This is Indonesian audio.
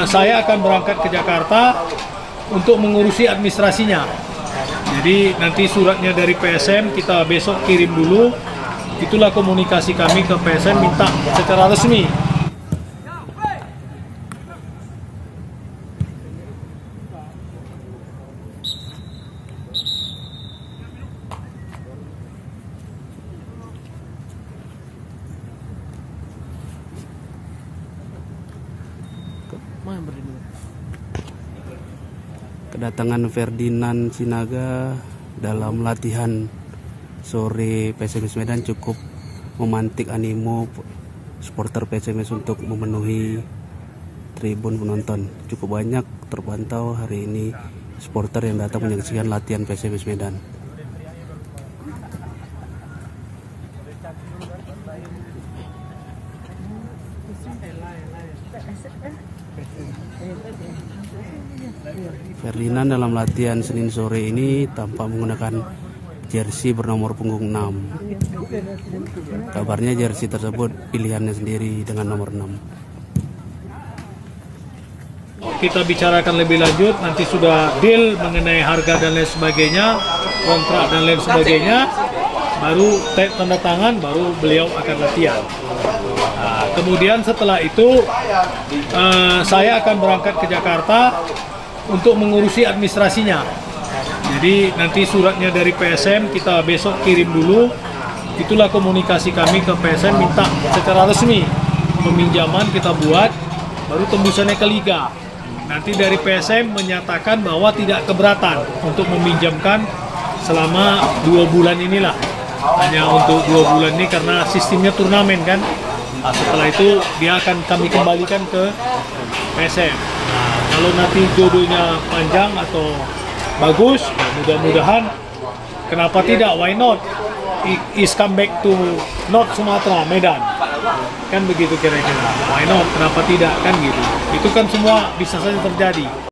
Saya akan berangkat ke Jakarta untuk mengurusi administrasinya. Jadi nanti suratnya dari PSM kita besok kirim dulu. Itulah komunikasi kami ke PSM minta secara resmi. Kedatangan Ferdinand Sinaga dalam latihan sore PSMS Medan cukup memantik animo supporter PSMS untuk memenuhi tribun penonton. Cukup banyak terpantau hari ini supporter yang datang menyaksikan latihan PSMS Medan. Ferdinand dalam latihan Senin sore ini tampak menggunakan jersey bernomor punggung 6. Kabarnya jersey tersebut pilihannya sendiri dengan nomor 6. Kita bicarakan lebih lanjut, nanti sudah deal mengenai harga dan lain sebagainya, kontrak dan lain sebagainya, baru tanda tangan, baru beliau akan latihan. Nah, kemudian setelah itu saya akan berangkat ke Jakarta untuk mengurusi administrasinya. Jadi nanti suratnya dari PSM kita besok kirim dulu. Itulah komunikasi kami ke PSM minta secara resmi. Peminjaman kita buat, baru tembusannya ke Liga. Nanti dari PSM menyatakan bahwa tidak keberatan untuk meminjamkan selama 2 bulan inilah. Hanya untuk 2 bulan ini karena sistemnya turnamen kan. Nah, setelah itu dia akan kami kembalikan ke PSM. Nah, kalau nanti jodohnya panjang atau bagus, mudah-mudahan kenapa tidak, why not? Is come back to North Sumatera, Medan. Kan begitu kira-kira. Why not? Kenapa tidak? Kan gitu. Itu kan semua bisa saja terjadi.